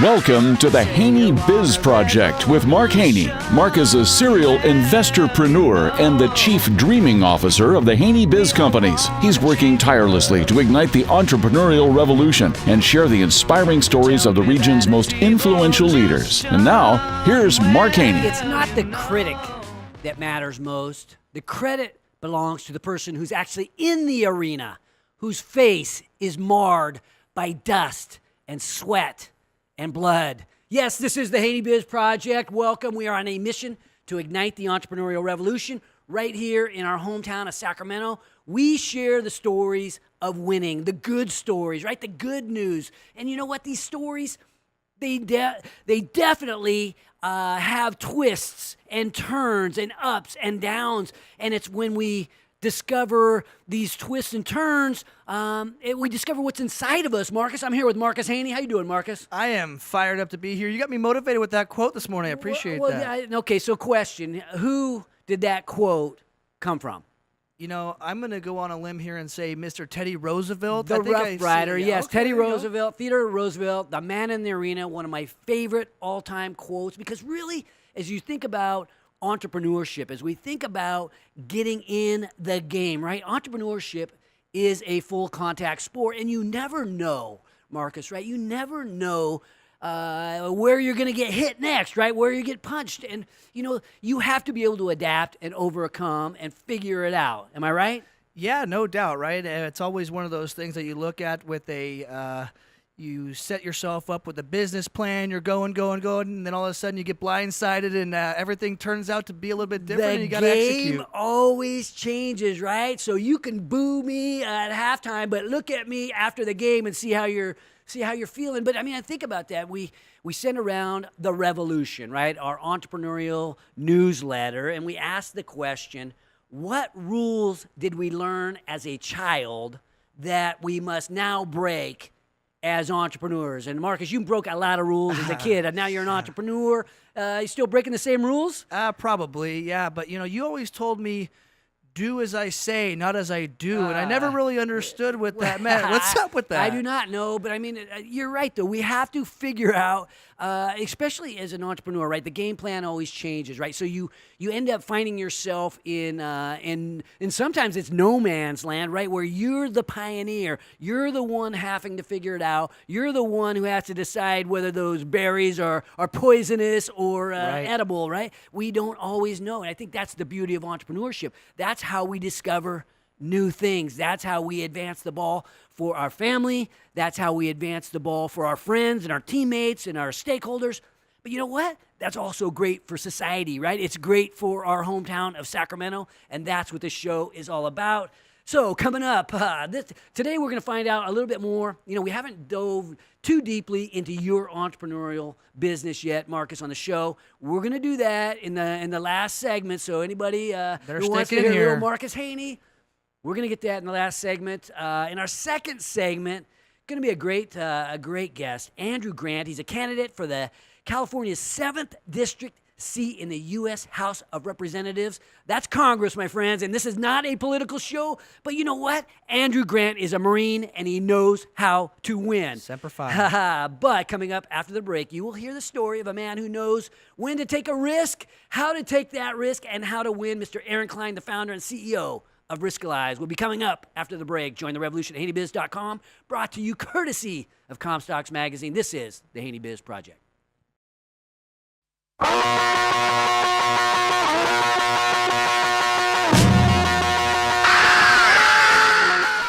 Welcome to the Haney Biz Project with Mark Haney. Mark is a serial investorpreneur and the chief dreaming officer of the Haney Biz Companies. He's working tirelessly to ignite the entrepreneurial revolution and share the inspiring stories of the region's most influential leaders. And now, here's Mark Haney. It's not the critic that matters most. The credit belongs to the person who's actually in the arena, whose face is marred by dust and sweat and blood. Yes, this is the Haney Biz Project. Welcome. We are on a mission to ignite the entrepreneurial revolution right here in our hometown of Sacramento. We share the stories of winning, the good stories, right? The good news. And you know what? These stories, they definitely have twists and turns and ups and downs. And it's when we discover these twists and turns, we discover what's inside of us. Marcus, I'm here with Marcus Haney. How you doing, Marcus? I am fired up to be here. You got me motivated with that quote this morning. I appreciate that. Yeah, okay, so question. Who did that quote come from? You know, I'm going to go on a limb here and say Mr. Teddy Roosevelt. The Rough Rider, yes. Okay, Teddy Roosevelt, Theodore Roosevelt, the man in the arena, one of my favorite all-time quotes, because really, as you think about entrepreneurship, as we think about getting in the game, right? Entrepreneurship is a full contact sport, and you never know, Marcus, right? You never know where you're going to get hit next, right? Where you get punched. And, you know, you have to be able to adapt and overcome and figure it out. Am I right? Yeah, no doubt, right? And it's always one of those things that you look at with you set yourself up with a business plan, you're going, and then all of a sudden you get blindsided and everything turns out to be a little bit different and you got to execute. The game always changes, right? So you can boo me at halftime, but look at me after the game and see how you're feeling. But I mean, I think about that. We send around the revolution, right? Our entrepreneurial newsletter, and we ask the question, what rules did we learn as a child that we must now break as entrepreneurs? And Marcus, you broke a lot of rules as a kid, and now you're an entrepreneur. You still breaking the same rules? Probably, yeah. But, you know, you always told me, do as I say, not as I do. And I never really understood what that meant. What's up with that? I do not know, but I mean, you're right, though. We have to figure out, especially as an entrepreneur, right? The game plan always changes, right? So you end up finding yourself in sometimes it's no man's land, right? Where you're the pioneer. You're the one having to figure it out. You're the one who has to decide whether those berries are poisonous or edible, right? We don't always know. And I think that's the beauty of entrepreneurship. That's how we discover new things. That's how we advance the ball for our family. That's how we advance the ball for our friends and our teammates and our stakeholders. But you know what? That's also great for society, right? It's great for our hometown of Sacramento, and that's what this show is all about. So coming up, today we're going to find out a little bit more. You know, we haven't dove too deeply into your entrepreneurial business yet, Marcus, on the show. We're going to do that in the last segment. So anybody who wants to hear a little Marcus Haney, we're going to get that in the last segment. In our second segment, going to be a great guest, Andrew Grant. He's a candidate for the California's 7th District seat in the U.S. House of Representatives. That's Congress, my friends, and this is not a political show, but you know what? Andrew Grant is a Marine, and he knows how to win. Semper Fi. But coming up after the break, you will hear the story of a man who knows when to take a risk, how to take that risk, and how to win. Mr. Aaron Klein, the founder and CEO of Riskalyze, will be coming up after the break. Join the revolution at HaneyBiz.com, brought to you courtesy of Comstocks Magazine. This is the Haney Biz Project.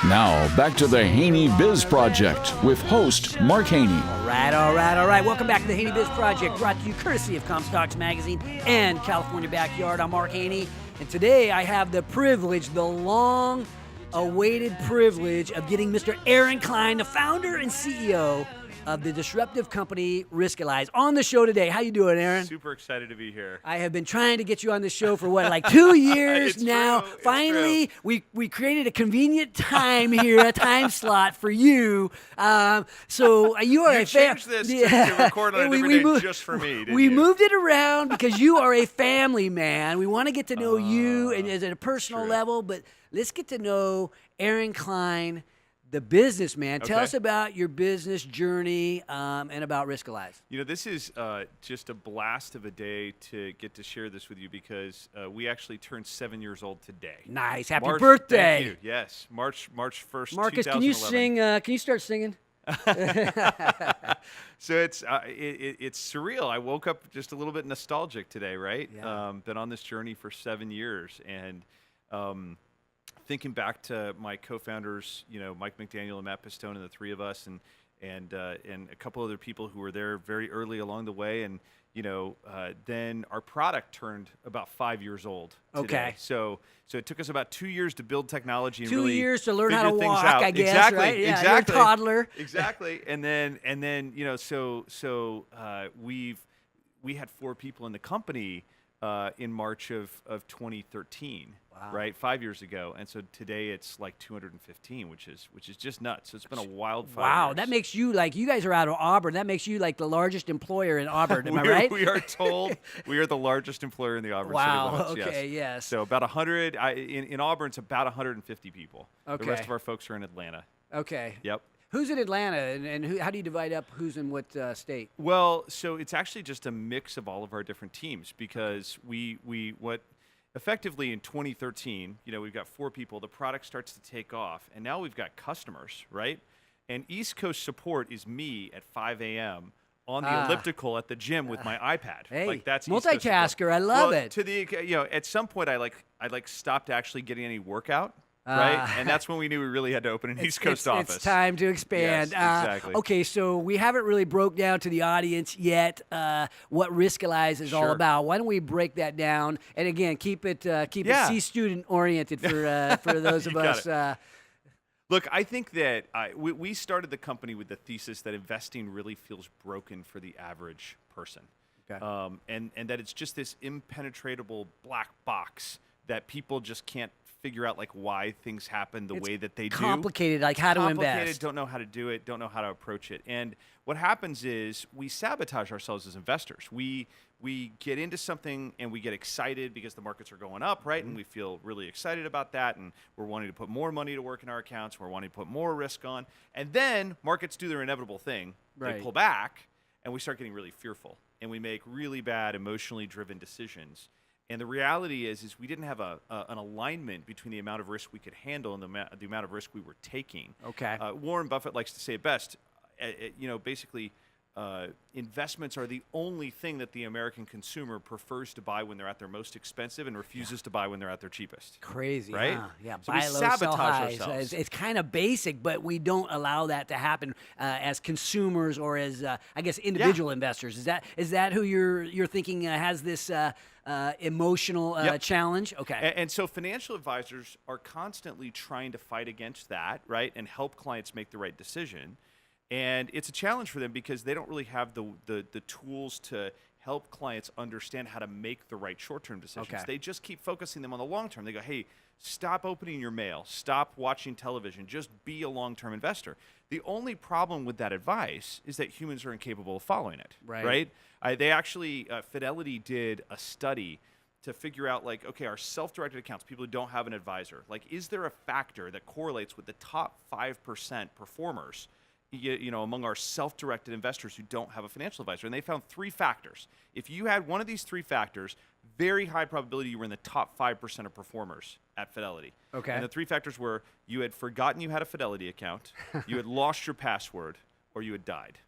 Now, back to the Haney Biz Project with host Mark Haney. All right. Welcome back to the Haney Biz Project, brought to you courtesy of Comstocks Magazine and California Backyard. I'm Mark Haney, and today I have the privilege, the long-awaited privilege of getting Mr. Aaron Klein, the founder and CEO of the disruptive company Riskalyze, on the show today. How you doing, Aaron? Super excited to be here. I have been trying to get you on the show for like 2 years now. True. Finally, we created a convenient time here, a time slot for you. So you are you changed this to record on a different day just for me, didn't you? Moved it around because you are a family man. We want to get to know you and at a personal level, but let's get to know Aaron Klein, the businessman. Okay. Tell us about your business journey and about Riskalyze. This is just a blast of a day to get to share this with you because we actually turned 7 years old today. Nice. Happy March, birthday. Thank you. Yes, March 1st, Marcus, 2011. can you sing? Can you start singing? So it's surreal. I woke up just a little bit nostalgic today, right? Yeah. Been on this journey for 7 years, and thinking back to my co-founders, Mike McDaniel and Matt Pistone, and the three of us, and a couple other people who were there very early along the way, and then our product turned about 5 years old today. Okay. So it took us about 2 years to build technology and 2 really years to learn how to figure things walk, out. I guess, Exactly. right? Yeah, Exactly. you're a toddler. Exactly. And then we had 4 people in the company in March of 2013. Wow. Right, 5 years ago, and so today it's like 215, which is just nuts. So it's been a wild 5 Wow, years. that makes you you guys are out of Auburn. That makes you like the largest employer in Auburn. Am I right? We are told we are the largest employer in the Auburn Wow. City limits. Okay. Yes. So about 100 in Auburn. It's about 150 people. Okay. The rest of our folks are in Atlanta. Okay. Yep. Who's in Atlanta, and how do you divide up who's in what state? Well, so it's actually just a mix of all of our different teams because effectively in 2013, we've got 4 people, the product starts to take off, and now we've got customers, right? And East Coast support is me at 5 a.m. on the elliptical at the gym with my iPad. Hey, that's East Coast support. multitasker, I love it. To the at some point I stopped actually getting any workout. Right, and that's when we knew we really had to open an East Coast office. It's time to expand. Yes, exactly. Okay, so we haven't really broke down to the audience yet what Riskalyze is all Sure. about. Why don't we break that down? And again, keep it C student oriented for those of You got us. Look, I think that we started the company with the thesis that investing really feels broken for the average person, Okay. and that it's just this impenetrable black box that people just can't figure out why things happen the way that they do. Complicated, like how to invest. Don't know how to do it, don't know how to approach it. And what happens is we sabotage ourselves as investors. We get into something and we get excited because the markets are going up, right? And we feel really excited about that, and we're wanting to put more money to work in our accounts, we're wanting to put more risk on. And then markets do their inevitable thing. Right. They pull back and we start getting really fearful, and we make really bad emotionally driven decisions. And the reality is we didn't have an alignment between the amount of risk we could handle and the amount of risk we were taking. Okay. Warren Buffett likes to say it best. Basically, investments are the only thing that the American consumer prefers to buy when they're at their most expensive and refuses to buy when they're at their cheapest. Crazy, right? Huh? Yeah, So buy we low, sell sabotage high. ourselves. It's kind of basic, but we don't allow that to happen as consumers or as I guess individual investors. Is that who you're thinking has this emotional challenge? Okay. And so financial advisors are constantly trying to fight against that, right, and help clients make the right decision. And it's a challenge for them because they don't really have the tools to help clients understand how to make the right short-term decisions. Okay. They just keep focusing them on the long term. They go, hey, stop opening your mail, stop watching television, just be a long-term investor. The only problem with that advice is that humans are incapable of following it. Right. They actually, Fidelity did a study to figure out, okay, our self-directed accounts, people who don't have an advisor, is there a factor that correlates with the top 5% performers among our self-directed investors who don't have a financial advisor? And they found 3 factors. If you had one of these 3 factors, very high probability you were in the top 5% of performers at Fidelity. Okay. And the 3 factors were you had forgotten you had a Fidelity account, you had lost your password, or you had died.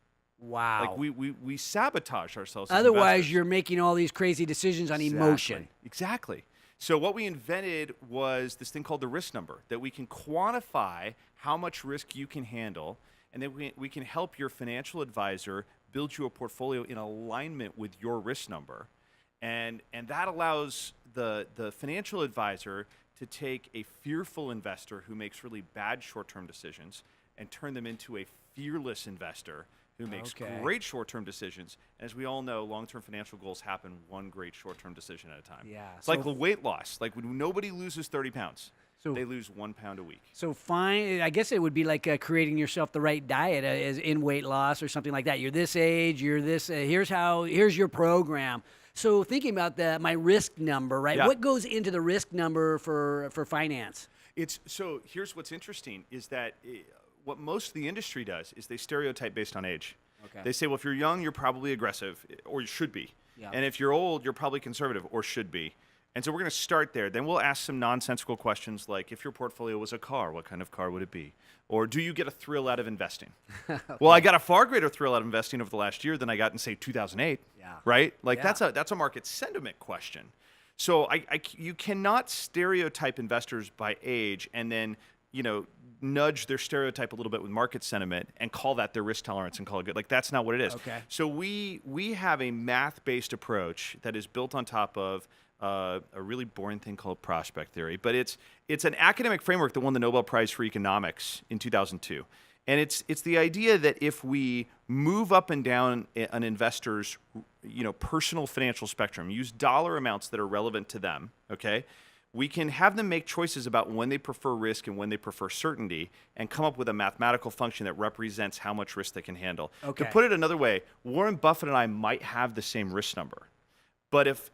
Wow. We sabotage ourselves as Otherwise, investors. you're making all these crazy decisions on emotion. Exactly. So what we invented was this thing called the risk number, that we can quantify how much risk you can handle, and then we can help your financial advisor build you a portfolio in alignment with your risk number. And that allows the financial advisor to take a fearful investor who makes really bad short-term decisions and turn them into a fearless investor who makes great short-term decisions. As we all know, long-term financial goals happen one great short-term decision at a time. Yeah. It's like weight loss. Like when nobody loses 30 pounds, they lose 1 pound a week. So I guess it would be like creating yourself the right diet as in weight loss or something like that. You're this age, you're this, here's your program. So thinking about my risk number, right? Yeah. What goes into the risk number for finance? So here's what's interesting is that what most of the industry does is they stereotype based on age. Okay. They say, well, if you're young, you're probably aggressive, or you should be. Yeah. And if you're old, you're probably conservative, or should be. And so we're going to start there. Then we'll ask some nonsensical questions like, if your portfolio was a car, what kind of car would it be? Or do you get a thrill out of investing? Okay. Well, I got a far greater thrill out of investing over the last year than I got in, say, 2008. Yeah. Right? Like Yeah. that's a market sentiment question. So you cannot stereotype investors by age and then, nudge their stereotype a little bit with market sentiment and call that their risk tolerance and call it good. Like, that's not what it is. Okay. So we have a math-based approach that is built on top of a really boring thing called prospect theory, but it's an academic framework that won the Nobel Prize for Economics in 2002. And it's the idea that if we move up and down an investor's personal financial spectrum, use dollar amounts that are relevant to them, okay, we can have them make choices about when they prefer risk and when they prefer certainty and come up with a mathematical function that represents how much risk they can handle. Okay. To put it another way, Warren Buffett and I might have the same risk number. But if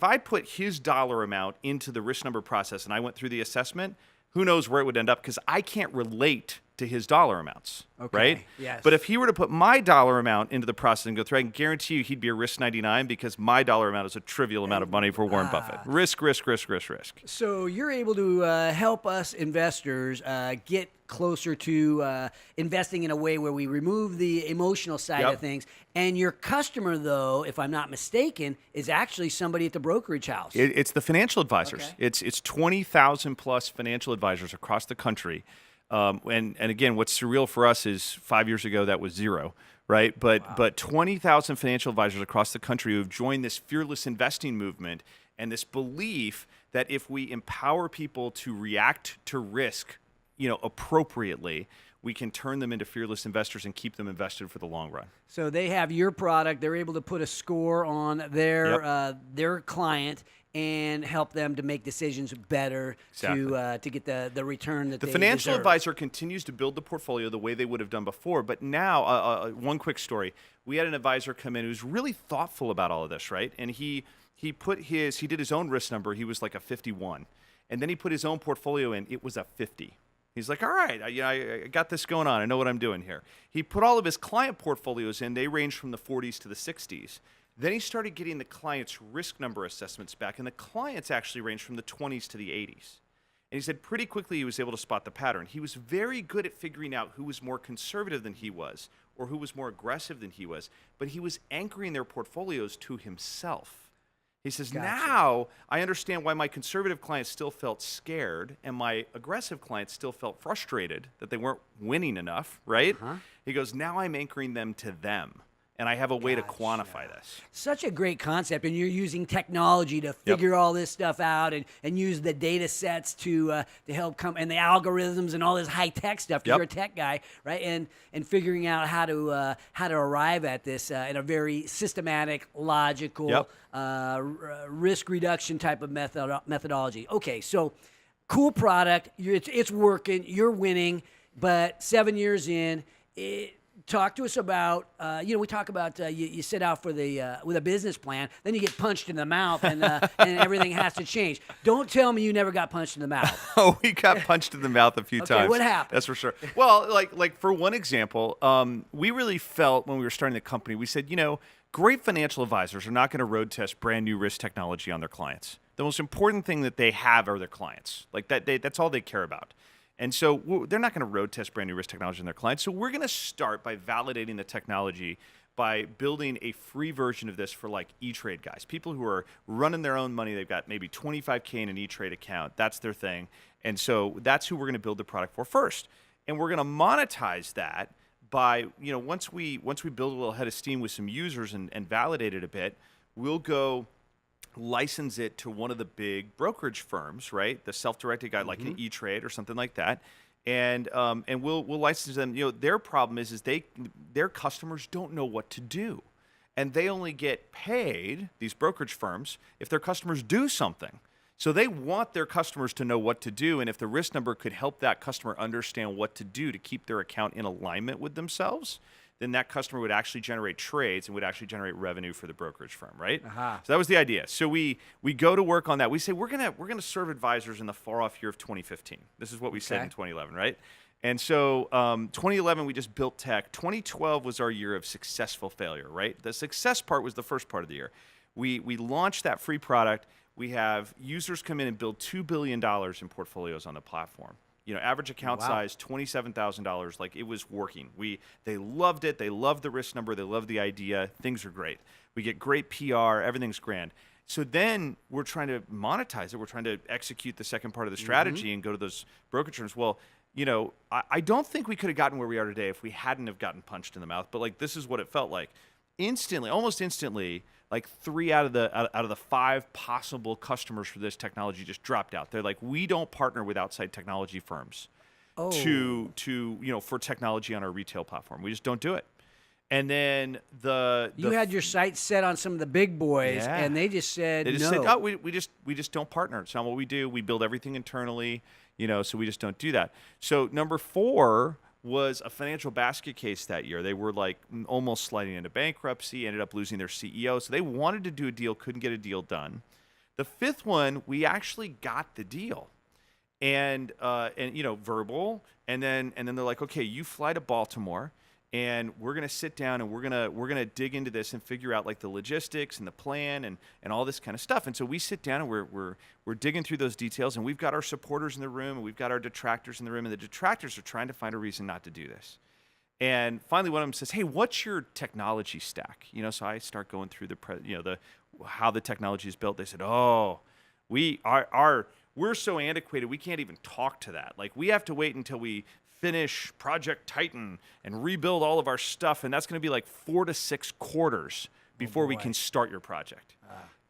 I put his dollar amount into the risk number process and I went through the assessment, who knows where it would end up, because I can't relate to his dollar amounts, Okay, right? yes. But if he were to put my dollar amount into the process and go through, I can guarantee you he'd be a risk 99 because my dollar amount is a trivial amount of money for Warren Buffett. Risk, risk, risk, risk, risk. So you're able to help us investors get closer to investing in a way where we remove the emotional side Yep. of things. And your customer, though, if I'm not mistaken, is actually somebody at the brokerage house. It's the financial advisors. Okay. It's 20,000 plus financial advisors across the country. And again, what's surreal for us is 5 years ago that was zero, right? But 20,000 financial advisors across the country who have joined this fearless investing movement and this belief that if we empower people to react to risk, appropriately, we can turn them into fearless investors and keep them invested for the long run. So they have your product. They're able to put a score on their client and help them to make decisions better to get the return that The they financial deserve. advisor continues to build the portfolio the way they would have done before. But now, one quick story. We had an advisor come in who's really thoughtful about all of this, right? And he did his own risk number. He was like a 51. And then he put his own portfolio in. It was a 50. He's like, all right, I got this going on. I know what I'm doing here. He put all of his client portfolios in. They ranged from the 40s to the 60s. Then he started getting the client's risk number assessments back, and the clients actually ranged from the 20s to the 80s. And he said pretty quickly he was able to spot the pattern. He was very good at figuring out who was more conservative than he was or who was more aggressive than he was, but he was anchoring their portfolios to himself. He says, now I understand why my conservative clients still felt scared and my aggressive clients still felt frustrated that they weren't winning enough, right? He goes, now I'm anchoring them to them. And I have a way to quantify this. Such a great concept, and you're using technology to figure all this stuff out and use the data sets to help come, and the algorithms and all this high tech stuff. 'Cause you're a tech guy, right? And figuring out how to arrive at this in a very systematic, logical, risk reduction type of methodology. Okay, so cool product. It's working. You're winning, but 7 years in. Talk to us about, we talk about you set out for with a business plan, then you get punched in the mouth and everything has to change. Don't tell me you never got punched in the mouth. Oh, we got punched in the mouth a few times. What happened? That's for sure. Well, like for one example, we really felt when we were starting the company, we said, great financial advisors are not going to road test brand new risk technology on their clients. The most important thing that they have are their clients. Like that's all they care about. And so they're not going to road test brand new risk technology on their clients. So we're going to start by validating the technology by building a free version of this for like E-Trade guys, people who are running their own money. They've got maybe $25K in an E-Trade account. That's their thing. And so that's who we're going to build the product for first. And we're going to monetize that by, once we build a little head of steam with some users and validate it a bit, we'll go license it to one of the big brokerage firms, right? The self-directed guy, like an E-Trade or something like that, and we'll license them. Their problem is their customers don't know what to do, and they only get paid, these brokerage firms, if their customers do something. So they want their customers to know what to do, and if the risk number could help that customer understand what to do to keep their account in alignment with themselves, then that customer would actually generate trades and would actually generate revenue for the brokerage firm, right? So that was the idea. So we go to work on that. We say we're gonna serve advisors in the far off year of 2015. This is what we said in 2011, right? And so 2011, we just built tech. 2012 was our year of successful failure, right? The success part was the first part of the year. We launched that free product. We have users come in and build $2 billion in portfolios on the platform. Average account size, $27,000. Like, it was working. They loved it. They loved the risk number. They loved the idea. Things are great. We get great PR. Everything's grand. So then we're trying to monetize it. We're trying to execute the second part of the strategy and go to those brokerage firms. Well, I don't think we could have gotten where we are today if we hadn't have gotten punched in the mouth. But like, this is what it felt like. Almost instantly, like 3 out of the 5 possible customers for this technology just dropped out. They're like, we don't partner with outside technology firms for technology on our retail platform. We just don't do it. And then you had your sights set on some of the big boys, and they just said no. Said, oh, we just don't partner. It's not what we do. We build everything internally, so we just don't do that. So number 4 was a financial basket case that year. They were like almost sliding into bankruptcy, ended up losing their CEO. So they wanted to do a deal, couldn't get a deal done. The 5th one, we actually got the deal, and verbal, and then they're like, okay, you fly to Baltimore, and we're gonna sit down and we're gonna dig into this and figure out like the logistics and the plan and all this kind of stuff. And so we sit down and we're digging through those details, and we've got our supporters in the room and we've got our detractors in the room, and the detractors are trying to find a reason not to do this. And finally, one of them says, "Hey, what's your technology stack?" So I start going through how the technology is built. They said, "Oh, we're so antiquated, we can't even talk to that. Like, we have to wait until we finish Project Titan and rebuild all of our stuff, and that's going to be like 4 to 6 quarters before we can start your project."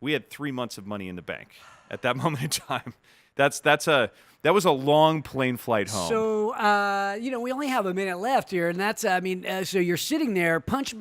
We had 3 months of money in the bank at that moment in time. That was a long plane flight home. So we only have a minute left here, and that's so you're sitting there, punched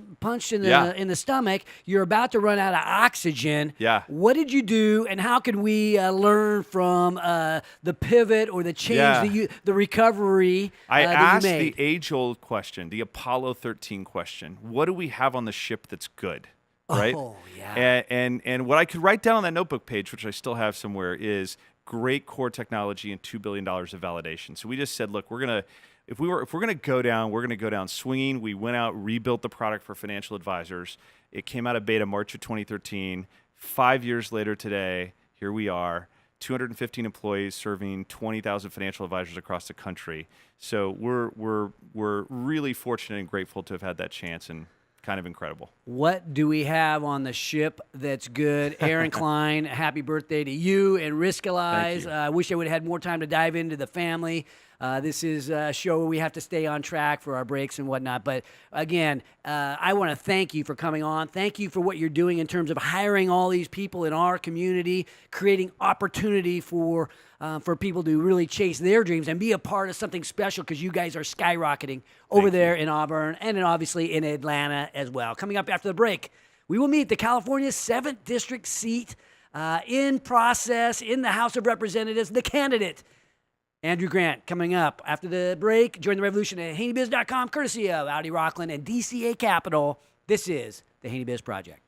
in the stomach. You're about to run out of oxygen. Yeah. What did you do, and how can we learn from the pivot or the change, the recovery? I asked the age-old question, the Apollo 13 question. What do we have on the ship that's good? Right? Oh, yeah. And what I could write down on that notebook page, which I still have somewhere, is great core technology and $2 billion of validation. So we just said, look, if we're gonna go down, we're gonna go down swinging. We went out, rebuilt the product for financial advisors. It came out of beta March of 2013. 5 years later today, here we are, 215 employees serving 20,000 financial advisors across the country. So we're really fortunate and grateful to have had that chance, and kind of incredible. What do we have on the ship that's good? Aaron Klein, happy birthday to you, and Riskalyze. I wish I would have had more time to dive into the family. This is a show where we have to stay on track for our breaks and whatnot. But again, I want to thank you for coming on. Thank you for what you're doing in terms of hiring all these people in our community, creating opportunity for people to really chase their dreams and be a part of something special, because you guys are skyrocketing over there in Auburn and obviously in Atlanta as well. Coming up after the break, we will meet the California 7th District seat in process in the House of Representatives, the candidate, Andrew Grant, coming up after the break. Join the revolution at HaneyBiz.com, courtesy of Audi Rockland and DCA Capital. This is the Haney Biz Project.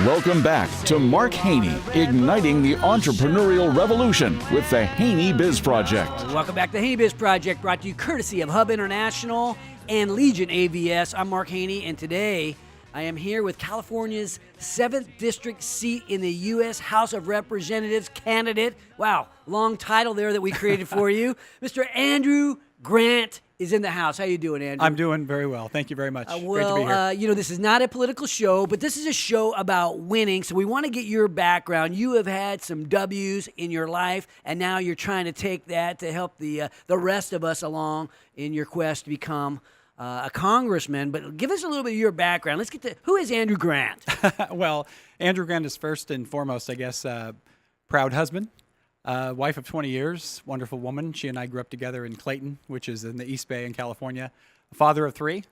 Welcome back to Mark Haney, igniting the entrepreneurial revolution with the Haney Biz Project. Welcome back to the Haney Biz Project, brought to you courtesy of Hub International and Legion AVS. I'm Mark Haney, and today I am here with California's 7th District seat in the U.S. House of Representatives candidate. Wow, long title there that we created for you. Mr. Andrew Grant is in the house. How you doing, Andrew? I'm doing very well. Thank you very much. Great to be here. This is not a political show, but this is a show about winning. So we want to get your background. You have had some W's in your life, and now you're trying to take that to help the rest of us along in your quest to become a congressman. But give us a little bit of your background. Let's get to, who is Andrew Grant? Well, Andrew Grant is first and foremost, I guess, proud husband. Wife of 20 years, wonderful woman. She and I grew up together in Clayton, which is in the East Bay in California. A father of 3,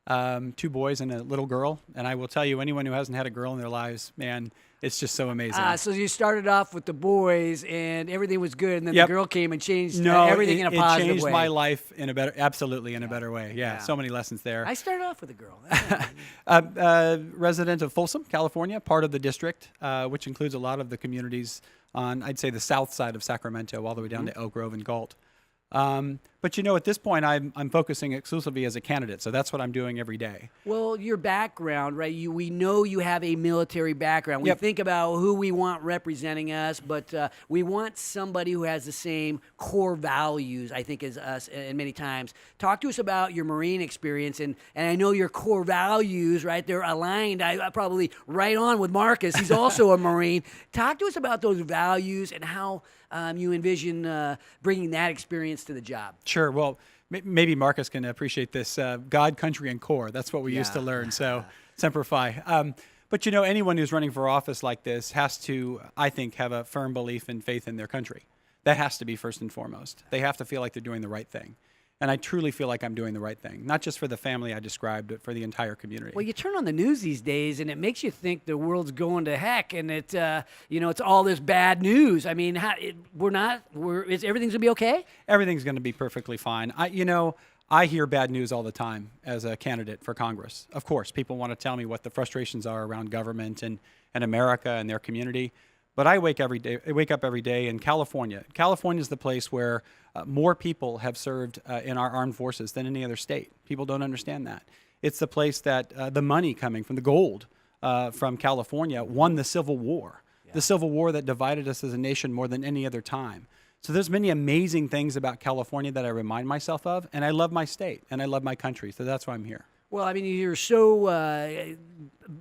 2 boys and a little girl. And I will tell you, anyone who hasn't had a girl in their lives, man, it's just so amazing. So you started off with the boys, and everything was good, and then Yep. the girl came and changed No, everything in a positive it changed way. my life in a better, absolutely in a better way. Yeah, so many lessons there. I started off with a girl. Resident of Folsom, California, part of the district, which includes a lot of the communities on, I'd say, the south side of Sacramento, all the way down to Elk Grove and Galt. But at this point, I'm focusing exclusively as a candidate, so that's what I'm doing every day. Well, your background, right? We know you have a military background. We Yep. think about who we want representing us, but we want somebody who has the same core values, I think, as us. And many times, talk to us about your Marine experience, and I know your core values, right? They're aligned. I probably right on with Marcus. He's also a Marine. Talk to us about those values and how you envision bringing that experience to the job. Sure. Well, maybe Marcus can appreciate this. God, country, and core. That's what we used to learn. So, Semper Fi. But anyone who's running for office like this has to, I think, have a firm belief and faith in their country. That has to be first and foremost. They have to feel like they're doing the right thing. And I truly feel like I'm doing the right thing, not just for the family I described, but for the entire community. Well, you turn on the news these days, and it makes you think the world's going to heck, and it's all this bad news. I mean, everything's gonna be okay? Everything's going to be perfectly fine. I hear bad news all the time as a candidate for Congress. Of course, people want to tell me what the frustrations are around government and America and their community. But I wake up every day in California. California is the place where more people have served in our armed forces than any other state. People don't understand that. It's the place that the money coming from the gold from California won the Civil War. The Civil War that divided us as a nation more than any other time. So there's many amazing things about California that I remind myself of, and I love my state and I love my country. So that's why I'm here. Well, I mean, you're so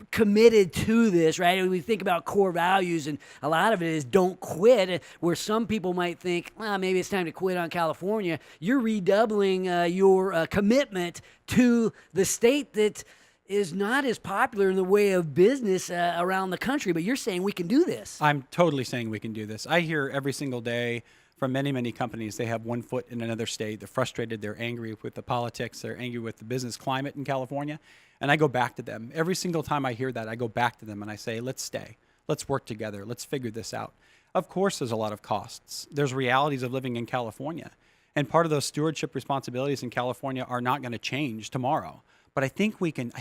committed to this, right? And we think about core values, and a lot of it is don't quit, where some people might think, well, maybe it's time to quit on California. You're redoubling your commitment to the state that is not as popular in the way of business around the country, but you're saying we can do this. I'm totally saying we can do this. I hear every single day from many, many companies, they have one foot in another state. They're frustrated. They're angry with the politics. They're angry with the business climate in California. And I go back to them. Every single time I hear that, I go back to them and I say, let's stay. Let's work together. Let's figure this out. Of course, there's a lot of costs. There's realities of living in California. And part of those stewardship responsibilities in California are not going to change tomorrow. But I think we can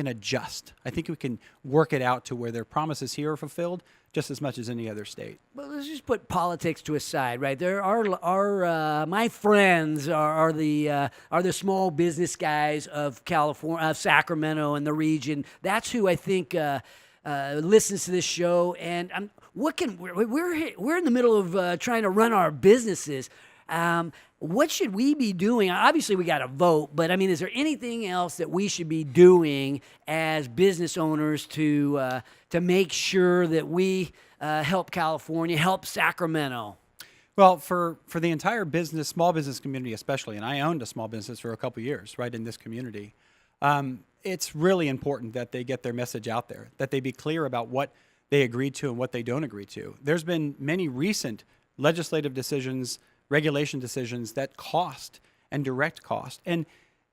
adjust. I think we can work it out to where their promises here are fulfilled just as much as any other state. Well, let's just put politics to a side, right? There are my friends are the small business guys of California, of Sacramento and the region. That's who I think listens to this show. And we're in the middle of trying to run our businesses. What should we be doing? Obviously, we got to vote, but I mean, is there anything else that we should be doing as business owners to make sure that we help California, help Sacramento? Well, for the entire small business community especially, and I owned a small business for a couple of years, right, in this community, it's really important that they get their message out there, that they be clear about what they agreed to and what they don't agree to. There's been many recent legislative decisions, regulation decisions that cost and direct cost. And,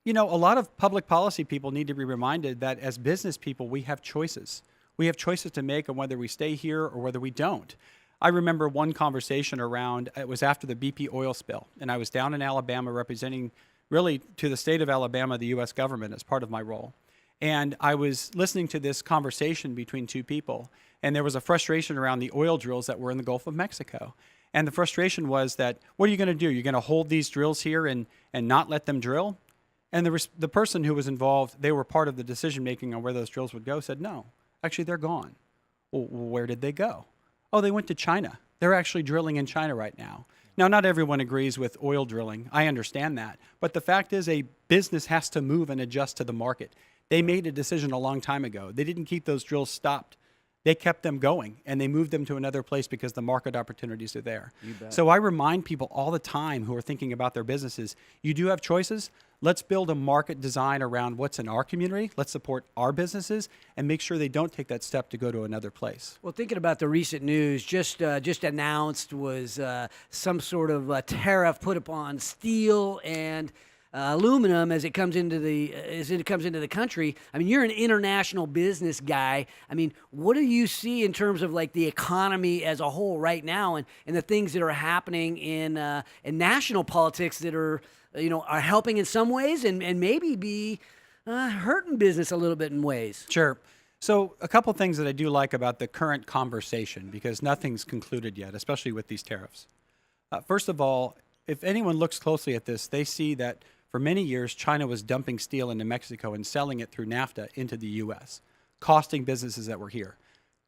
a lot of public policy people need to be reminded that as business people, we have choices. We have choices to make on whether we stay here or whether we don't. I remember one conversation around, it was after the BP oil spill, and I was down in Alabama representing really to the state of Alabama, the U.S. government as part of my role. And I was listening to this conversation between two people, and there was a frustration around the oil drills that were in the Gulf of Mexico. And the frustration was that, what are you going to do? You're going to hold these drills here and not let them drill? And the person who was involved, they were part of the decision-making on where those drills would go, said, no, actually, they're gone. Well, where did they go? Oh, they went to China. They're actually drilling in China right now. Now, not everyone agrees with oil drilling. I understand that. But the fact is a business has to move and adjust to the market. They made a decision a long time ago. They didn't keep those drills stopped. They kept them going, and they moved them to another place because the market opportunities are there. So I remind people all the time who are thinking about their businesses, you do have choices. Let's build a market design around what's in our community. Let's support our businesses and make sure they don't take that step to go to another place. Well, thinking about the recent news, just announced was some sort of tariff put upon steel and aluminum as it comes into the country. I mean, you're an international business guy. I mean, what do you see in terms of like the economy as a whole right now, and the things that are happening in national politics that are helping in some ways and maybe be hurting business a little bit in ways? Sure. So a couple things that I do like about the current conversation, because nothing's concluded yet, especially with these tariffs. First of all, if anyone looks closely at this, they see that for many years, China was dumping steel into Mexico and selling it through NAFTA into the U.S., costing businesses that were here.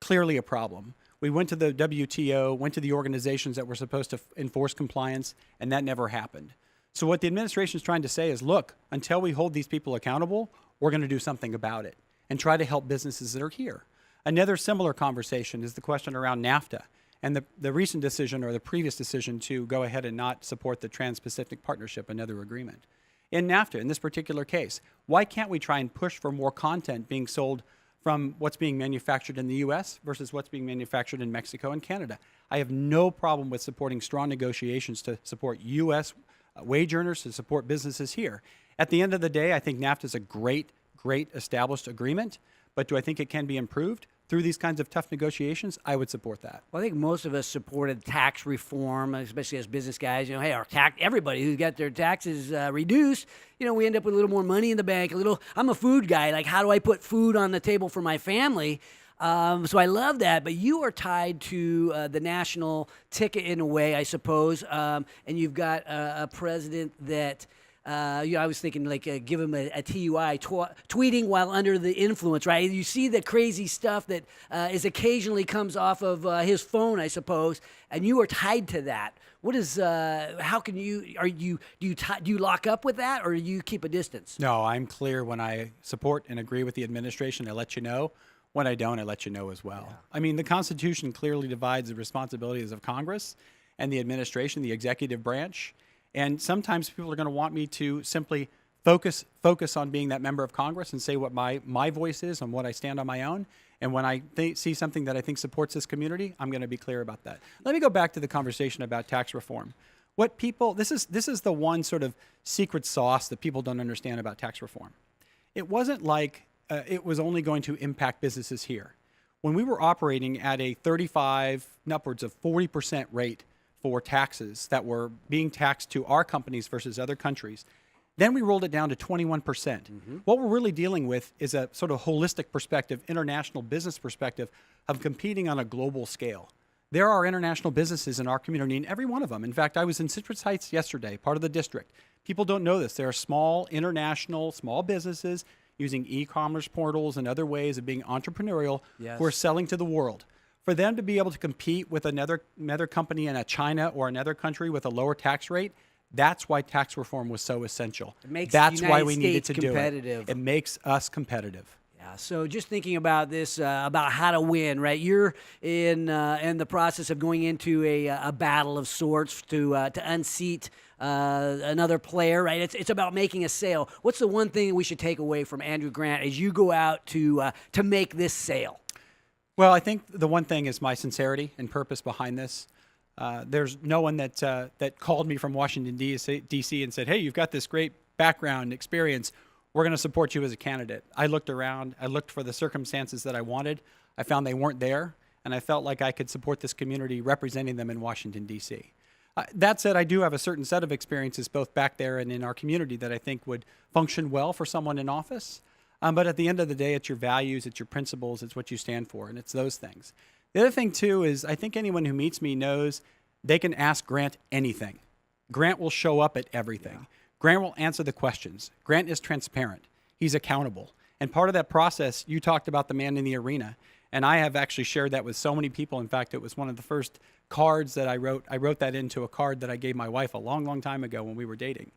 Clearly a problem. We went to the WTO, went to the organizations that were supposed to enforce compliance, and that never happened. So what the administration is trying to say is, look, until we hold these people accountable, we're going to do something about it and try to help businesses that are here. Another similar conversation is the question around NAFTA and the recent decision or the previous decision to go ahead and not support the Trans-Pacific Partnership, another agreement. In NAFTA, in this particular case, why can't we try and push for more content being sold from what's being manufactured in the U.S. versus what's being manufactured in Mexico and Canada? I have no problem with supporting strong negotiations to support U.S. Wage earners, to support businesses here. At the end of the day, I think NAFTA is a great established agreement, but do I think it can be improved through these kinds of tough negotiations? I would support that. Well, I think most of us supported tax reform, especially as business guys. Hey, everybody who got their taxes reduced, we end up with a little more money in the bank. I'm a food guy. Like, how do I put food on the table for my family? So I love that, but you are tied to the national ticket in a way, I suppose, and you've got a president that I was thinking give him a TUI, tweeting while under the influence, right? You see the crazy stuff that is occasionally comes off of his phone, I suppose, and you are tied to that. What is? How can you? Do you lock up with that, or do you keep a distance? No, I'm clear. When I support and agree with the administration, I let you know. When I don't, I let you know as well. Yeah. I mean, the Constitution clearly divides the responsibilities of Congress and the administration, the executive branch. And sometimes people are going to want me to simply focus on being that member of Congress and say what my voice is and what I stand on my own. And when I see something that I think supports this community, I'm going to be clear about that. Let me go back to the conversation about tax reform. This is the one sort of secret sauce that people don't understand about tax reform. It wasn't like it was only going to impact businesses here. When we were operating at a 35 and upwards of 40% rate for taxes that were being taxed to our companies versus other countries, then we rolled it down to 21%. Mm-hmm. What we're really dealing with is a sort of holistic perspective, international business perspective of competing on a global scale. There are international businesses in our community, and every one of them. In fact, I was in Citrus Heights yesterday, part of the district. People don't know this. There are small businesses using e-commerce portals and other ways of being entrepreneurial, yes, who are selling to the world. For them to be able to compete with another company in China or another country with a lower tax rate, that's why tax reform was so essential. That's why we needed to do it. It makes us competitive. Yeah. So just thinking about this, about how to win, right? You're in the process of going into a battle of sorts to unseat another player, right? It's about making a sale. What's the one thing we should take away from Andrew Grant as you go out to make this sale? Well, I think the one thing is my sincerity and purpose behind this. There's no one that called me from Washington, D.C. and said, hey, you've got this great background and experience. We're going to support you as a candidate. I looked around. I looked for the circumstances that I wanted. I found they weren't there, and I felt like I could support this community representing them in Washington, D.C. That said, I do have a certain set of experiences both back there and in our community that I think would function well for someone in office. But at the end of the day, it's your values, it's your principles, it's what you stand for, and it's those things. The other thing, too, is I think anyone who meets me knows they can ask Grant anything. Grant will show up at everything. Yeah. Grant will answer the questions. Grant is transparent. He's accountable. And part of that process, you talked about the man in the arena, and I have actually shared that with so many people. In fact, it was one of the first cards that I wrote. I wrote that into a card that I gave my wife a long, long time ago when we were dating.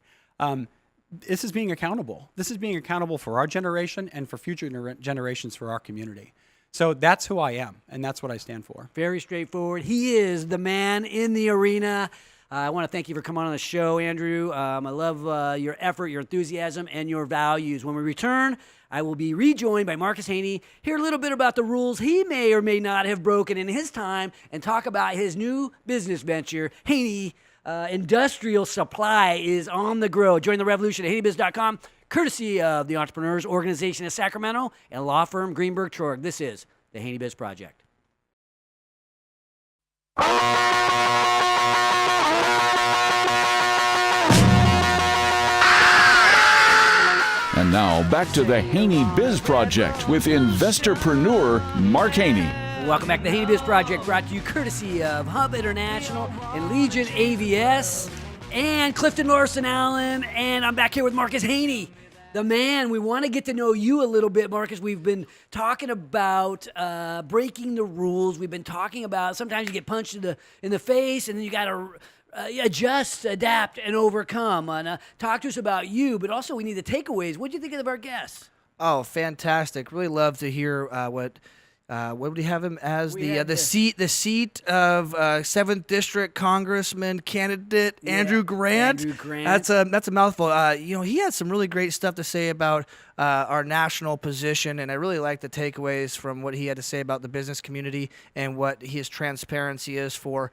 This is being accountable. This is being accountable for our generation and for future generations for our community. So that's who I am, and that's what I stand for. Very straightforward. He is the man in the arena. I want to thank you for coming on the show, Andrew. I love your effort, your enthusiasm, and your values. When we return, I will be rejoined by Marcus Haney, hear a little bit about the rules he may or may not have broken in his time, and talk about his new business venture, Haney industrial supply is on the grow. Join the revolution at haneybiz.com, courtesy of the Entrepreneurs Organization of Sacramento and law firm Greenberg Traurig. This is the Haney Biz Project. And now back to the Haney Biz Project with investorpreneur Mark Haney. Welcome back to the Haney Biz Project, brought to you courtesy of Hub International and Legion AVS and Clifton Larson Allen. And I'm back here with Marcus Haney, the man. We want to get to know you a little bit, Marcus. We've been talking about breaking the rules. We've been talking about sometimes you get punched in the face, and then you got to adjust, adapt, and overcome. Talk to us about you, but also we need the takeaways. What do you think of our guests? Oh, fantastic! Really love to hear what would we have him as? The seat of 7th District Congressman candidate Andrew Grant. Andrew Grant. That's a mouthful. He had some really great stuff to say about our national position, and I really like the takeaways from what he had to say about the business community and what his transparency is for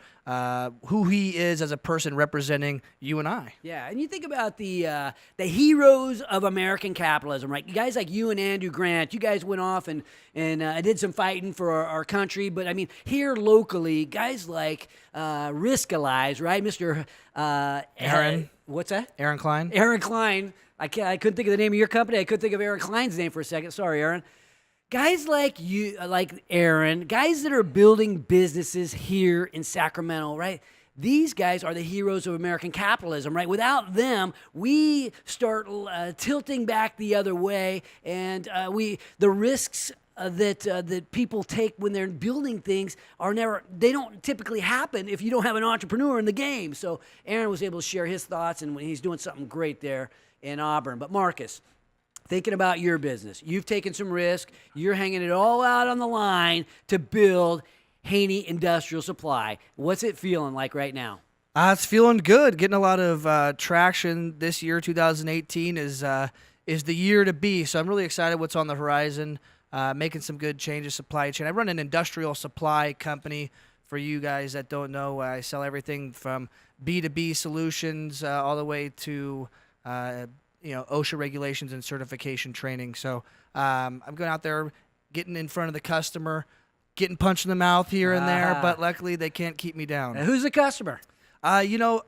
who he is as a person representing you and I. Yeah, and you think about the heroes of American capitalism, right? Guys like you and Andrew Grant, you guys went off and did some fighting for our country, but I mean, here locally, guys like Riskalyze, right? Mr. Aaron. What's that? Aaron Klein. Aaron Klein. I couldn't think of the name of your company. I couldn't think of Aaron Klein's name for a second. Sorry, Aaron. Guys like you, like Aaron, guys that are building businesses here in Sacramento, right? These guys are the heroes of American capitalism, right? Without them, we start tilting back the other way, and the risks that people take when they're building things they don't typically happen if you don't have an entrepreneur in the game. So Aaron was able to share his thoughts, and he's doing something great there in Auburn. But Marcus, thinking about your business, you've taken some risk. You're hanging it all out on the line to build Haney Industrial Supply. What's it feeling like right now? It's feeling good. Getting a lot of traction this year. 2018 is the year to be. So I'm really excited what's on the horizon. Making some good changes, supply chain. I run an industrial supply company. For you guys that don't know, I sell everything from B2B solutions all the way to OSHA regulations and certification training. So I'm going out there, getting in front of the customer, getting punched in the mouth here and there, but luckily they can't keep me down. Who's the customer? I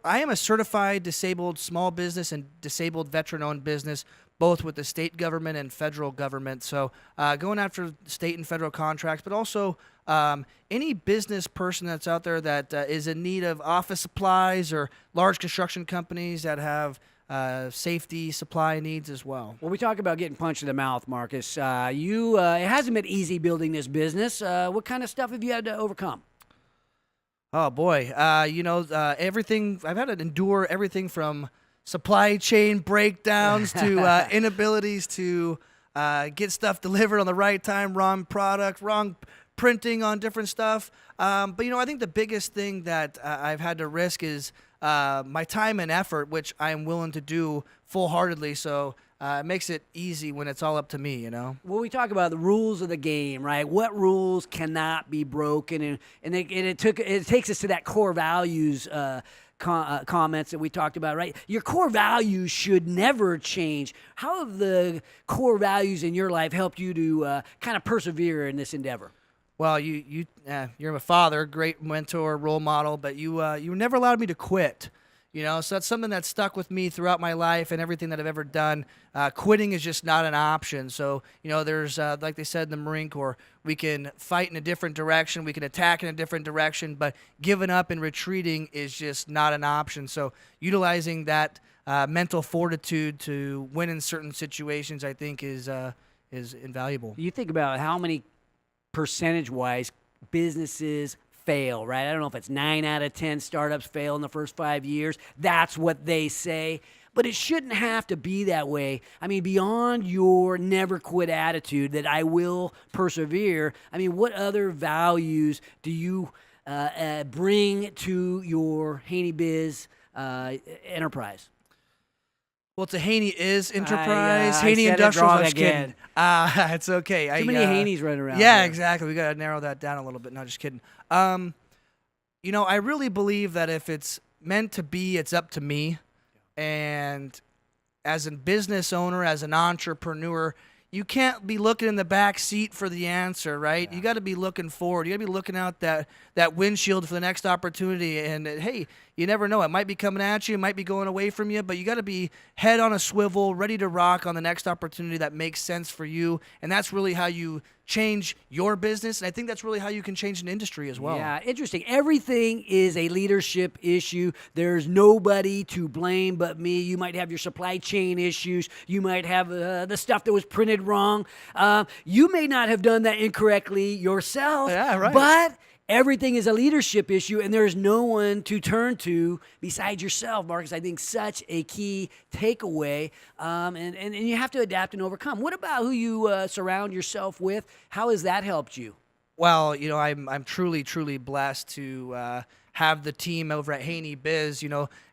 am a certified disabled small business and disabled veteran-owned business, both with the state government and federal government. So going after state and federal contracts, but also any business person that's out there that is in need of office supplies or large construction companies that have safety supply needs as well. Well, we talk about getting punched in the mouth, Marcus. It hasn't been easy building this business. What kind of stuff have you had to overcome? Oh boy, everything. I've had to endure everything from supply chain breakdowns to inabilities to get stuff delivered on the right time, wrong product, wrong printing on different stuff. But I think the biggest thing that I've had to risk is my time and effort, which I am willing to do full-heartedly. So it makes it easy when it's all up to me, Well, we talk about the rules of the game, right? What rules cannot be broken, and it takes us to that core values comments that we talked about, right? Your core values should never change. How have the core values in your life helped you to kind of persevere in this endeavor? Well, you're a father, great mentor, role model, but you never allowed me to quit. So that's something that's stuck with me throughout my life and everything that I've ever done. Quitting is just not an option. So, there's, like they said in the Marine Corps, we can fight in a different direction, we can attack in a different direction, but giving up and retreating is just not an option. So utilizing that mental fortitude to win in certain situations, I think, is invaluable. You think about how many percentage-wise businesses fail, right? I don't know if it's 9 out of 10 startups fail in the first 5 years. That's what they say. But it shouldn't have to be that way. I mean, beyond your never quit attitude that I will persevere, what other values do you bring to your Haney Biz enterprise? Well, it's a Haney is enterprise. Haney Industrial. I'm just kidding. It's okay. Too many Haneys running around. Yeah, here. Exactly. We got to narrow that down a little bit. No, just kidding. I really believe that if it's meant to be, it's up to me. And as a business owner, as an entrepreneur, you can't be looking in the back seat for the answer, right? You got to be looking forward. You got to be looking out that windshield for the next opportunity. And hey, you never know. It might be coming at you. It might be going away from you. But you got to be head on a swivel, ready to rock on the next opportunity that makes sense for you. And that's really how you change your business. And I think that's really how you can change an industry as well. Yeah, interesting. Everything is a leadership issue. There's nobody to blame but me. You might have your supply chain issues. You might have the stuff that was printed wrong. You may not have done that incorrectly yourself. Yeah, right. But everything is a leadership issue, and there's no one to turn to besides yourself, Marcus. I think such a key takeaway, and you have to adapt and overcome. What about who you surround yourself with? How has that helped you? Well, I'm truly, truly blessed to have the team over at Haney Biz,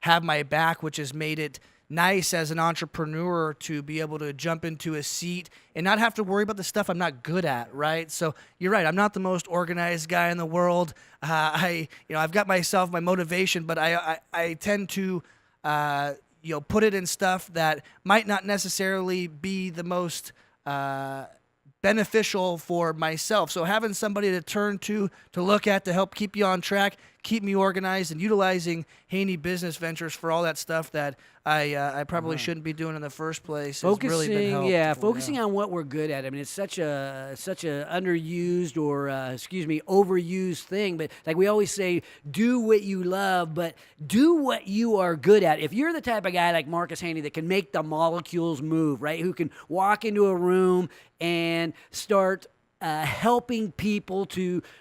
have my back, which has made it nice as an entrepreneur to be able to jump into a seat and not have to worry about the stuff I'm not good at, right? So you're right. I'm not the most organized guy in the world. I've got my motivation, but I tend to, put it in stuff that might not necessarily be the most beneficial for myself. So having somebody to turn to look at, to help keep you on track, keep me organized, and utilizing Haney Business Ventures for all that stuff that I probably shouldn't be doing in the first place has really been helpful. Focusing on what we're good at. I mean, it's such a underused or overused thing. But like we always say, do what you love, but do what you are good at. If you're the type of guy like Marcus Haney that can make the molecules move, right? Who can walk into a room and start helping people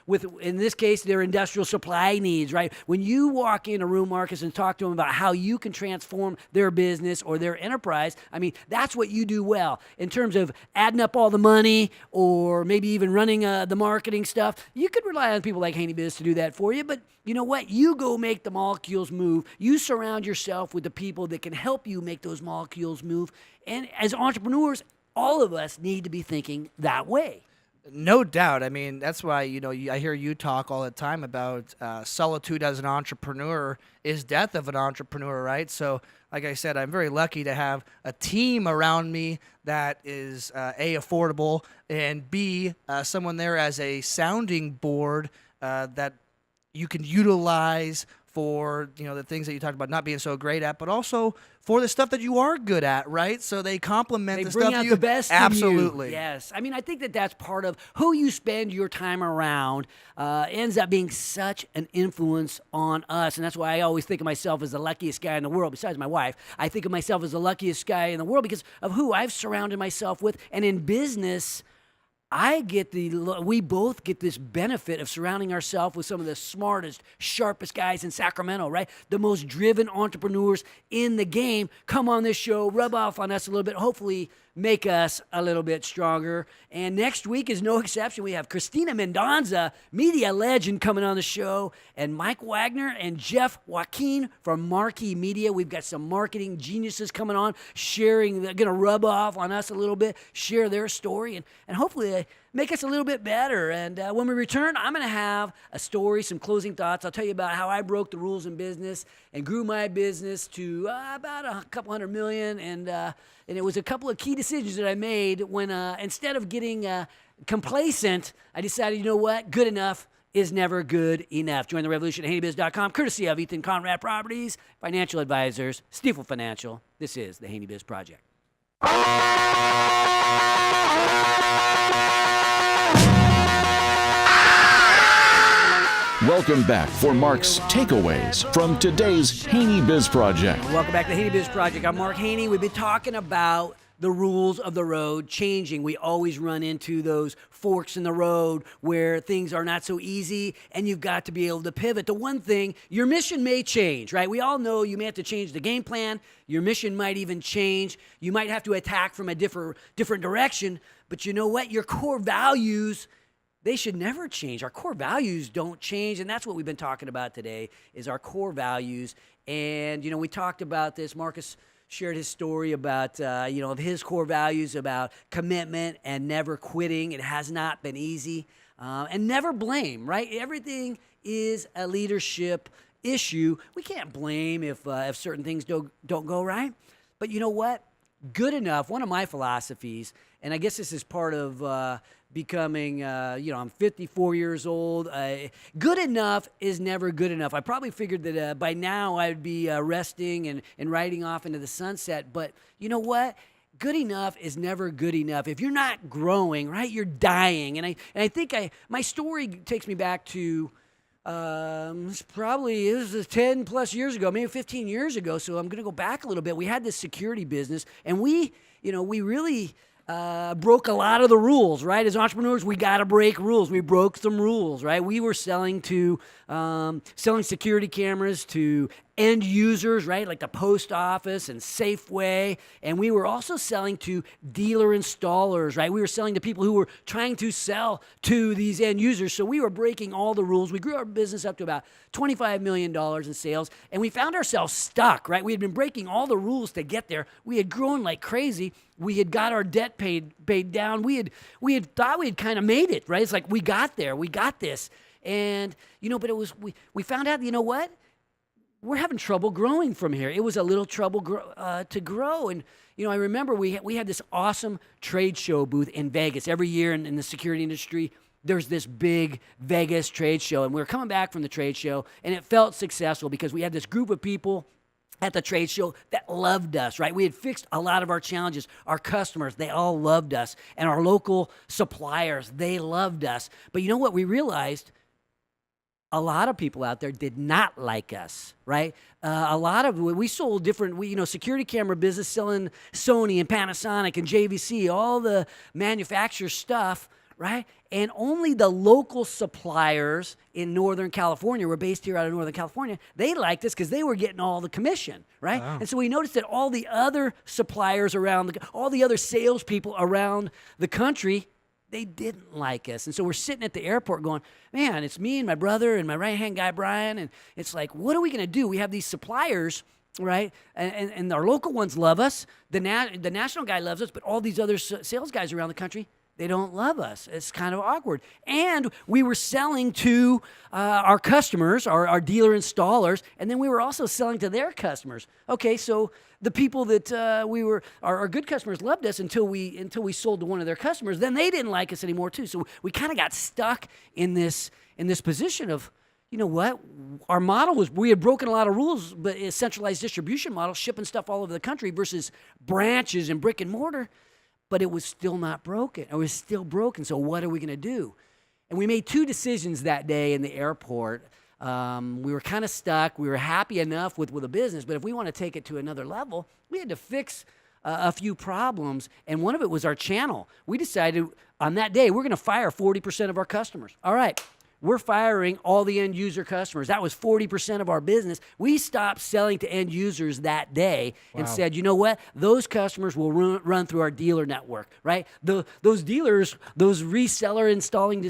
with, in this case, their industrial supply needs, right? When you walk in a room, Marcus, and talk to them about how you can transform their business or their enterprise, I mean, that's what you do well. In terms of adding up all the money or maybe even running the marketing stuff, you could rely on people like Haney Biz to do that for you, but you know what? You go make the molecules move. You surround yourself with the people that can help you make those molecules move. And as entrepreneurs, all of us need to be thinking that way. No doubt. I mean, that's why, I hear you talk all the time about solitude as an entrepreneur is death of an entrepreneur, right? So, like I said, I'm very lucky to have a team around me that is A, affordable, and B, someone there as a sounding board that you can utilize for, the things that you talked about not being so great at, but also for the stuff that you are good at, right? So they complement the stuff They bring out the best in you. Absolutely. Yes. I mean, I think that's part of who you spend your time around ends up being such an influence on us. And that's why I always think of myself as the luckiest guy in the world, besides my wife. I think of myself as the luckiest guy in the world because of who I've surrounded myself with. And in business, we both get this benefit of surrounding ourselves with some of the smartest, sharpest guys in Sacramento, right? The most driven entrepreneurs in the game come on this show, rub off on us a little bit, hopefully make us a little bit stronger. And next week is no exception. We have Christina Mendonza, media legend, coming on the show, and Mike Wagner and Jeff Joaquin from Marquee Media. We've got some marketing geniuses coming on, sharing, they're going to rub off on us a little bit, share their story, and hopefully make us a little bit better. And when we return, I'm going to have a story, some closing thoughts. I'll tell you about how I broke the rules in business and grew my business to about a couple $100 million. And it was a couple of key decisions that I made when instead of getting complacent, I decided, you know what? Good enough is never good enough. Join the revolution at haneybiz.com, courtesy of Ethan Conrad Properties, financial advisors, Stifel Financial. This is the Haney Biz Project. Welcome back for Mark's takeaways from today's Haney Biz Project. Welcome back to the Haney Biz Project. I'm Mark Haney. We've been talking about the rules of the road changing. We always run into those forks in the road where things are not so easy, and you've got to be able to pivot. The one thing, your mission may change, right? We all know you may have to change the game plan. Your mission might even change. You might have to attack from a different direction. But you know what? Your core values, they should never change. Our core values don't change, and that's what we've been talking about today is our core values. And, we talked about this. Marcus shared his story about, of his core values about commitment and never quitting. It has not been easy. And never blame, right? Everything is a leadership issue. We can't blame if certain things don't go right. But you know what? Good enough, one of my philosophies, and I guess this is part of becoming, I'm 54 years old. Good enough is never good enough. I probably figured that by now I'd be resting and riding off into the sunset. But you know what? Good enough is never good enough. If you're not growing, right, you're dying. And I think my story takes me back to it was 10 plus years ago, maybe 15 years ago. So I'm going to go back a little bit. We had this security business, and we really broke a lot of the rules, right? As entrepreneurs, we got to break rules. We broke some rules, right? We were selling security cameras to end users, right? Like the post office and Safeway. And we were also selling to dealer installers, right? We were selling to people who were trying to sell to these end users. So we were breaking all the rules. We grew our business up to about $25 million in sales. And we found ourselves stuck, right? We had been breaking all the rules to get there. We had grown like crazy. We had got our debt paid down. We had thought we had kind of made it, right? It's like, we got there. We got this. And, but it was, we found out, you know what? We're having trouble growing from here. It was a little trouble to grow. And, I remember we had this awesome trade show booth in Vegas. Every year in the security industry, there's this big Vegas trade show. And we were coming back from the trade show, and it felt successful because we had this group of people at the trade show that loved us, right? We had fixed a lot of our challenges. Our customers, they all loved us. And our local suppliers, they loved us. But you know what we realized? A lot of people out there did not like us, right? We sold different, security camera business selling Sony and Panasonic and JVC, all the manufacturer stuff, right? And only the local suppliers in Northern California, we're based here out of Northern California, they liked us because they were getting all the commission, right? Wow. And so we noticed that all the other suppliers all the other salespeople around the country, they didn't like us. And so we're sitting at the airport going, man, it's me and my brother and my right-hand guy, Brian. And it's like, what are we going to do? We have these suppliers, right? And our local ones love us. The national guy loves us, but all these other sales guys around the country, they don't love us. It's kind of awkward. And we were selling to our customers, our dealer installers, and then we were also selling to their customers. Okay, so the people that our good customers loved us until we sold to one of their customers. Then they didn't like us anymore too. So we kind of got stuck in this position of, you know what? Our model was, we had broken a lot of rules, but a centralized distribution model, shipping stuff all over the country versus branches and brick and mortar. But it was still not broken. It was still broken. So what are we going to do? And we made two decisions that day in the airport. We were kind of stuck. We were happy enough with a business, but if we want to take it to another level, we had to fix a few problems, and one of it was our channel. We decided on that day we're going to fire 40% of our customers. All right, we're firing all the end user customers. That was 40% of our business. We stopped selling to end users that day and said, you know what? Those customers will run through our dealer network, right? Those dealers, those reseller installing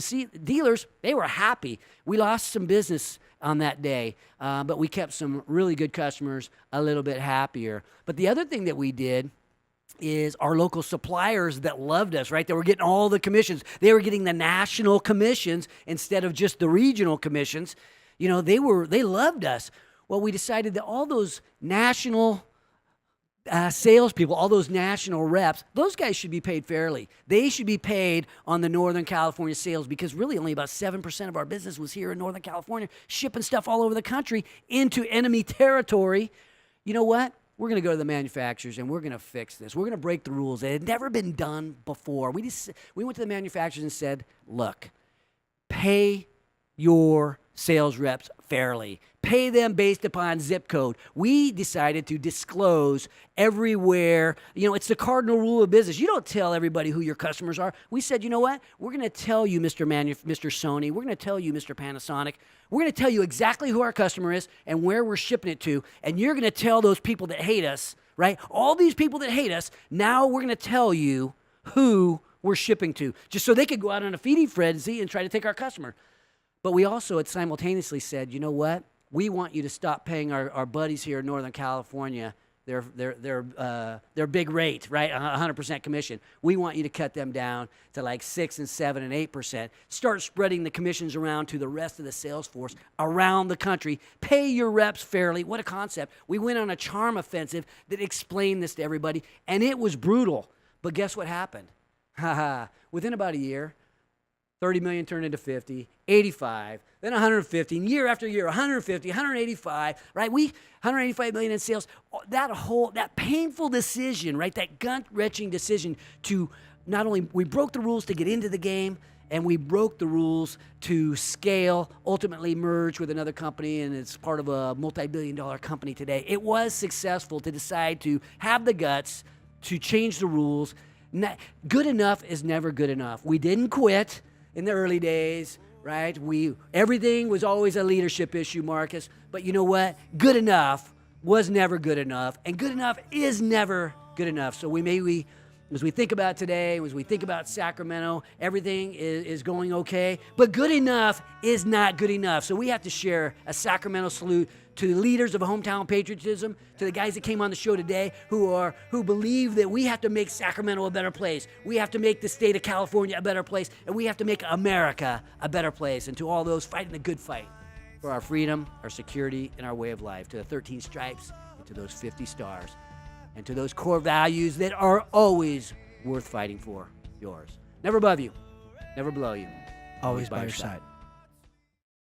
dealers, they were happy. We lost some business on that day, but we kept some really good customers a little bit happier. But the other thing that we did is our local suppliers that loved us, right? They were getting all the commissions. They were getting the national commissions instead of just the regional commissions. You know, they loved us. Well, we decided that all those national salespeople, all those national reps, those guys should be paid fairly. They should be paid on the Northern California sales because really only about 7% of our business was here in Northern California, shipping stuff all over the country into enemy territory. You know what? We're going to go to the manufacturers and we're going to fix this. We're going to break the rules. It had never been done before. We went to the manufacturers and said, look, pay your sales reps fairly. Pay them based upon zip code. We decided to disclose everywhere. You know, it's the cardinal rule of business. You don't tell everybody who your customers are. We said, you know what? We're going to tell you, Mr. Sony. We're going to tell you, Mr. Panasonic. We're going to tell you exactly who our customer is and where we're shipping it to. And you're going to tell those people that hate us, right? All these people that hate us, now we're going to tell you who we're shipping to, just so they could go out on a feeding frenzy and try to take our customer. But we also had simultaneously said, you know what? We want you to stop paying our buddies here in Northern California their big rate, right? 100% commission. We want you to cut them down to like 6 and 7 and 8%. Start spreading the commissions around to the rest of the sales force around the country. Pay your reps fairly. What a concept. We went on a charm offensive that explained this to everybody, and it was brutal. But guess what happened? Within about a year, 30 million turned into 50, 85, then 150, and year after year, 150, 185, right? 185 million in sales. That painful decision, right? That gut-wrenching decision to not only, we broke the rules to get into the game, and we broke the rules to scale, ultimately merge with another company, and it's part of a multi-billion-dollar company today. It was successful to decide to have the guts to change the rules. Good enough is never good enough. We didn't quit in the early days, right? Everything was always a leadership issue, Marcus. But you know what? Good enough was never good enough, and good enough is never good enough. So as we think about today, as we think about Sacramento, everything is going okay, but good enough is not good enough. So we have to share a Sacramento salute to the leaders of hometown patriotism, to the guys that came on the show today who believe that we have to make Sacramento a better place. We have to make the state of California a better place, and we have to make America a better place. And to all those fighting the good fight for our freedom, our security, and our way of life, to the 13 stripes, and to those 50 stars, and to those core values that are always worth fighting for, yours. Never above you, never below you, Always by your side.